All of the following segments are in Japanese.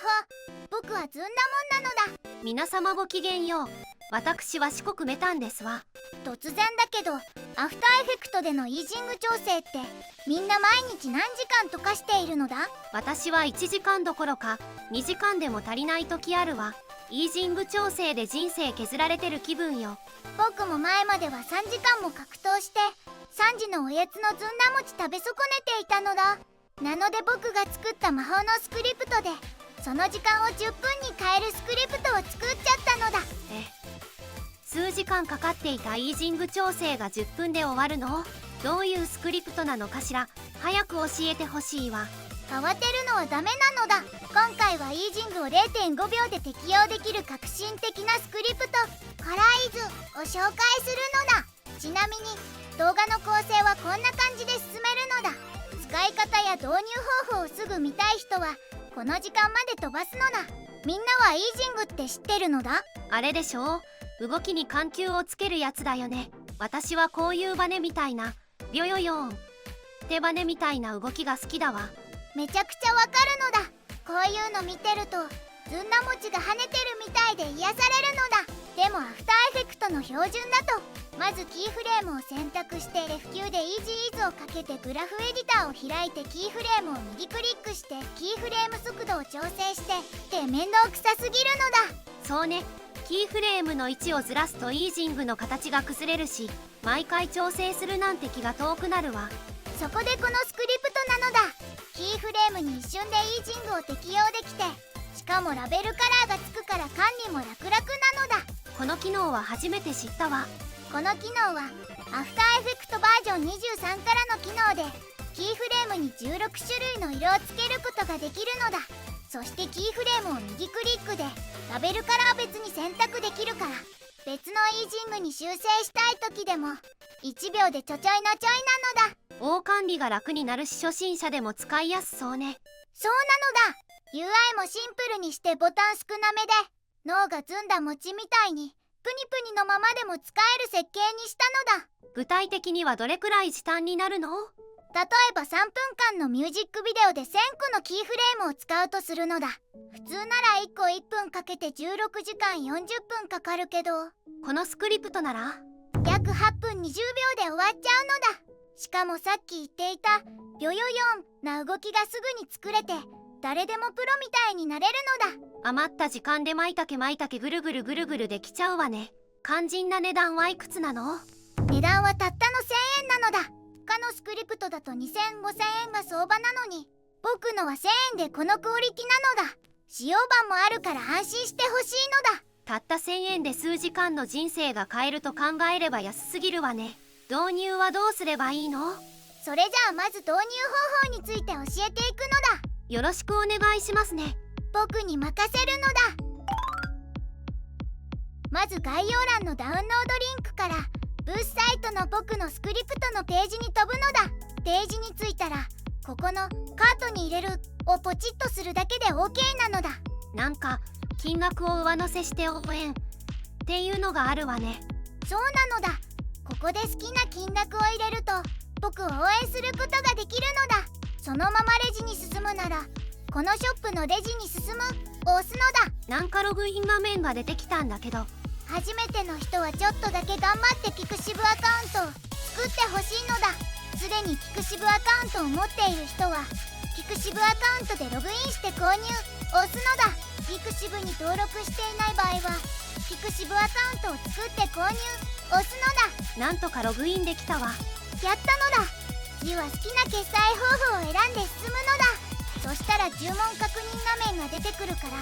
ほ、僕はずんだもんなのだ。皆様ごきげんよう。私は四国メタンですわ。突然だけど、アフターエフェクトでのイージング調整ってみんな毎日何時間とかしているのだ？私は1時間どころか2時間でも足りない時あるわ。イージング調整で人生削られてる気分よ。僕も前までは3時間も格闘して3時のおやつのずんだ餅食べ損ねていたのだ。なので僕が作った魔法のスクリプトでその時間を10分に変えるスクリプトを作っちゃったのだ。数時間かかっていたイージング調整が10分で終わるの？どういうスクリプトなのかしら？早く教えてほしいわ。慌てるのはダメなのだ。今回はイージングを 0.5 秒で適用できる革新的なスクリプトカラーイズを紹介するのだ。ちなみに動画の構成はこんな感じで進めるのだ。使い方や導入方法をすぐ見たい人はこの時間まで飛ばすのだ。みんなはイージングって知ってるのだ？あれでしょ？動きに緩急をつけるやつだよね。私はこういうバネみたいなビョヨヨーン手バネみたいな動きが好きだわ。めちゃくちゃわかるのだ。こういうの見てるとずんだ餅が跳ねてるみたいで癒されるのだ。でもアフターエフェクトの標準だとまずキーフレームを選択してレフキューでイージーイズをかけてグラフエディターを開いてキーフレームを右クリックしてキーフレーム速度を調整してって面倒くさすぎるのだ。そうね、キーフレームの位置をずらすとイージングの形が崩れるし毎回調整するなんて気が遠くなるわ。そこでこのスクリプトなのだ。キーフレームに一瞬でイージングを適用できてしかもラベルカラーがつくから管理も楽々なのだ。この機能は初めて知ったわ。この機能はアフターエフェクトバージョン23からの機能でキーフレームに16種類の色をつけることができるのだ。そしてキーフレームを右クリックでラベルカラー別に選択できるから別のイージングに修正したい時でも1秒でちょちょいのちょいなのだ。大管理が楽になるし初心者でも使いやすそうね。そうなのだ。 UI もシンプルにしてボタン少なめで脳がずんだ餅みたいにプニプニのままでも使える設計にしたのだ。具体的にはどれくらい時短になるの？例えば3分間のミュージックビデオで1000個のキーフレームを使うとするのだ。普通なら1個1分かけて16時間40分かかるけどこのスクリプトなら約8分20秒で終わっちゃうのだ。しかもさっき言っていたビョヨヨンな動きがすぐに作れて誰でもプロみたいになれるのだ。余った時間でまいたけぐるぐるぐるぐるできちゃうわね。肝心な値段はいくつなの？値段はたったの1000円なのだ。他のスクリプトだと2000、5000円が相場なのに僕のは1000円でこのクオリティなのだ。使用版もあるから安心してほしいのだ。たった1000円で数時間の人生が変えると考えれば安すぎるわね。導入はどうすればいいの？それじゃあまず導入方法について教えていくのだ。よろしくお願いしますね。僕に任せるのだ。まず概要欄のダウンロードリンクからブースサイトの僕のスクリプトのページに飛ぶのだ。ページに着いたらここのカートに入れるをポチッとするだけで OK なのだ。なんか金額を上乗せして応援っていうのがあるわね。そうなのだ。ここで好きな金額を入れると僕を応援することができるのだ。そのままレジに進むならこのショップのレジに進むを押すのだ。なんかログイン画面が出てきたんだけど初めての人はちょっとだけ頑張ってピクシブアカウントを作ってほしいのだ。すでにピクシブアカウントを持っている人はピクシブアカウントでログインして購入押すのだ。ピクシブに登録していない場合はピクシブアカウントを作って購入押すのだ。なんとかログインできたわ。やったのだ。次は好きな決済方法を選んで進むのだ。そしたら注文確認画面が出てくるから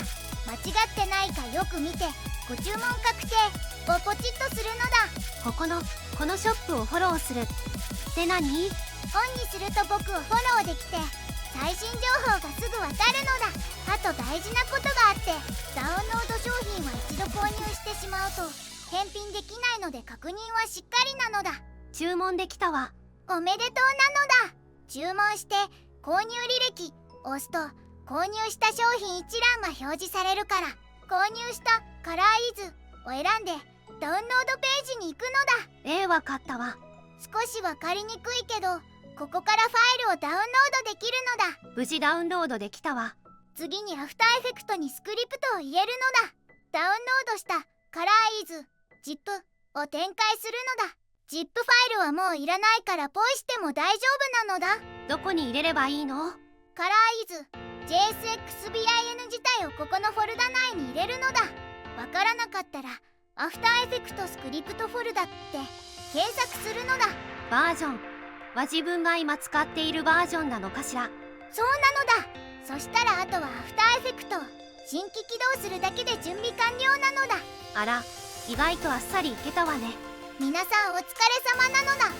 間違ってないかよく見てご注文確定をポチッとするのだ。このショップをフォローするって何？オンにすると僕をフォローできて最新情報がすぐわかるのだ。あと大事なことがあってダウンロード商品は一度購入してしまうと返品できないので確認はしっかりなのだ。注文できたわ。おめでとうなのだ。注文して購入履歴押すと購入した商品一覧が表示されるから購入したカラーイズを選んでダウンロードページに行くのだ。わかったわ。少しわかりにくいけどここからファイルをダウンロードできるのだ。無事ダウンロードできたわ。次にアフターエフェクトにスクリプトを入れるのだ。ダウンロードしたカラーイズ ZIP を展開するのだ。ZIP ファイルはもういらないからポイしても大丈夫なのだ。どこに入れればいいの？カラーイズ JSXBIN 自体をここのフォルダ内に入れるのだ。わからなかったらアフターエフェクトスクリプトフォルダって検索するのだ。バージョンは自分が今使っているバージョンなのかしら？そうなのだ。そしたらあとはアフターエフェクトを新規起動するだけで準備完了なのだ。あら、意外とあっさりいけたわね。皆さんお疲れ様なのだ。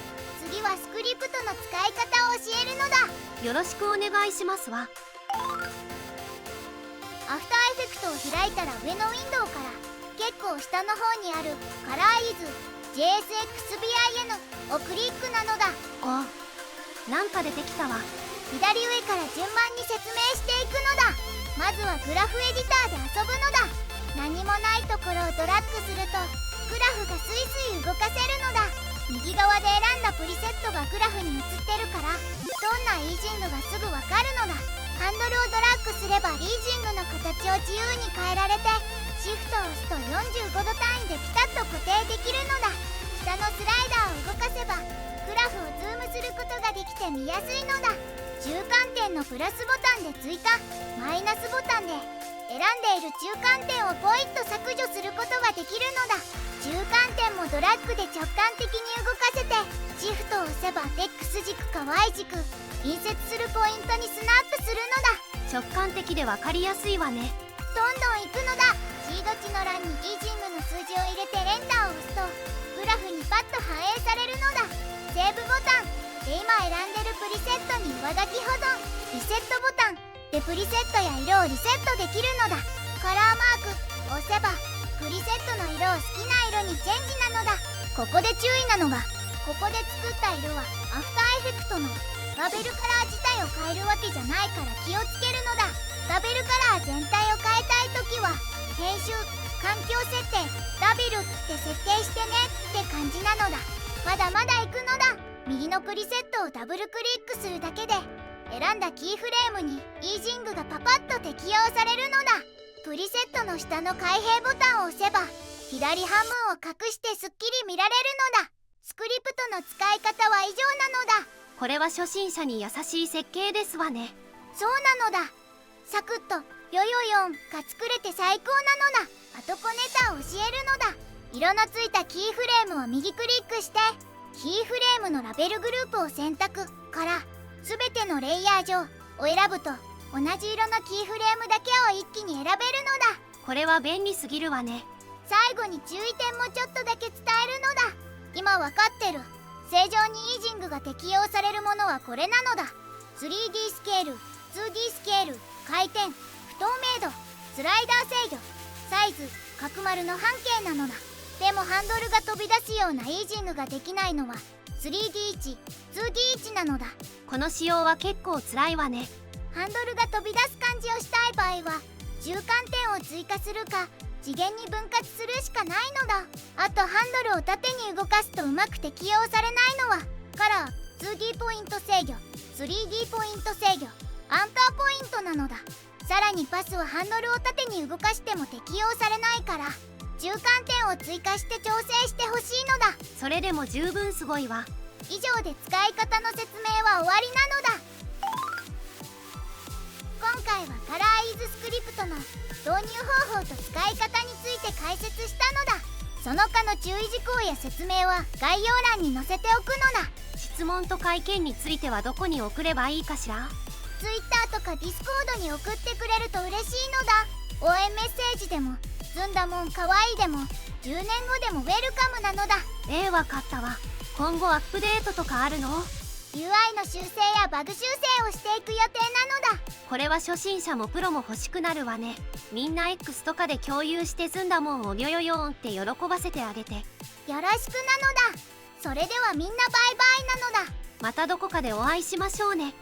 次はスクリプトの使い方を教えるのだ。よろしくお願いしますわ。アフターエフェクトを開いたら上のウィンドウから結構下の方にあるカラーイズ JSXBIN をクリックなのだ。お、なんか出てきたわ。左上から順番に説明していくのだ。まずはグラフエディターで遊ぶのだ。何もないところをドラッグするとグラフがスイスイ動かせるのだ。右側で選んだプリセットがグラフに映ってるからどんなイージングがすぐわかるのだ。ハンドルをドラッグすればリージングの形を自由に変えられてシフトを押すと45度単位でピタッと固定できるのだ。下のスライダーを動かせばグラフをズームすることができて見やすいのだ。中間点のプラスボタンで追加、マイナスボタンで選んでいる中間点をポイッと削除することができるのだ。中間点もドラッグで直感的に動かせてシフトを押せば X 軸か Y 軸、隣接するポイントにスナップするのだ。直感的で分かりやすいわね。どんどん行くのだ。シード値の欄にイージングの数字を入れてレンターを押すとグラフにパッと反映されるのだ。セーブボタンで今選んでるプリセットに上書き保存、リセットボタンでプリセットや色をリセットできるのだ。カラーマーク押せばプリセットの色を好きな色にチェンジなのだ。ここで注意なのがここで作った色はアフターエフェクトのラベルカラー自体を変えるわけじゃないから気をつけるのだ。ラベルカラー全体を変えたいときは編集環境設定ラベルって設定してねって感じなのだ。まだまだ行くのだ。右のプリセットをダブルクリックするだけで選んだキーフレームにイージングがパパッと適用されるのだ。プリセットの下の開閉ボタンを押せば左半分を隠してすっきり見られるのだ。スクリプトの使い方は以上なのだ。これは初心者に優しい設計ですわね。そうなのだ。サクッとヨヨヨンが作れて最高なのだ。あと小ネタを教えるのだ。色のついたキーフレームを右クリックしてキーフレームのラベルグループを選択から全てのレイヤー上を選ぶと同じ色のキーフレームだけを一気に選べるのだ。これは便利すぎるわね。最後に注意点もちょっとだけ伝えるのだ。今わかってる。正常にイージングが適用されるものはこれなのだ。 3D スケール 2D スケール、回転、不透明度、スライダー制御、サイズ、角丸の半径なのだ。でもハンドルが飛び出すようなイージングができないのは 3D 位置 2D 位置なのだ。この仕様は結構辛いわね。ハンドルが飛び出す感じをしたい場合は中間点を追加するか次元に分割するしかないのだ。あとハンドルを縦に動かすとうまく適用されないのはカラー 2D ポイント制御 3D ポイント制御アンカーポイントなのだ。さらにパスはハンドルを縦に動かしても適用されないから中間点を追加して調整してほしいのだ。それでも十分すごいわ。以上で使い方の説明は終わりなのだ。今回はカラーイズスクリプトの導入方法と使い方について解説したのだ。その他の注意事項や説明は概要欄に載せておくのだ。質問と会見についてはどこに送ればいいかしら？ Twitter とか Discord に送ってくれると嬉しいのだ。応援メッセージでもずんだもんかわいいでも10年後でもウェルカムなのだ。わかったわ。今後アップデートとかあるの？ UI の修正やバグ修正をしていく予定なのだ。これは初心者もプロも欲しくなるわね。みんな X とかで共有してずんだもんをよよよんって喜ばせてあげて。よろしくなのだ。それではみんなバイバイなのだ。またどこかでお会いしましょうね。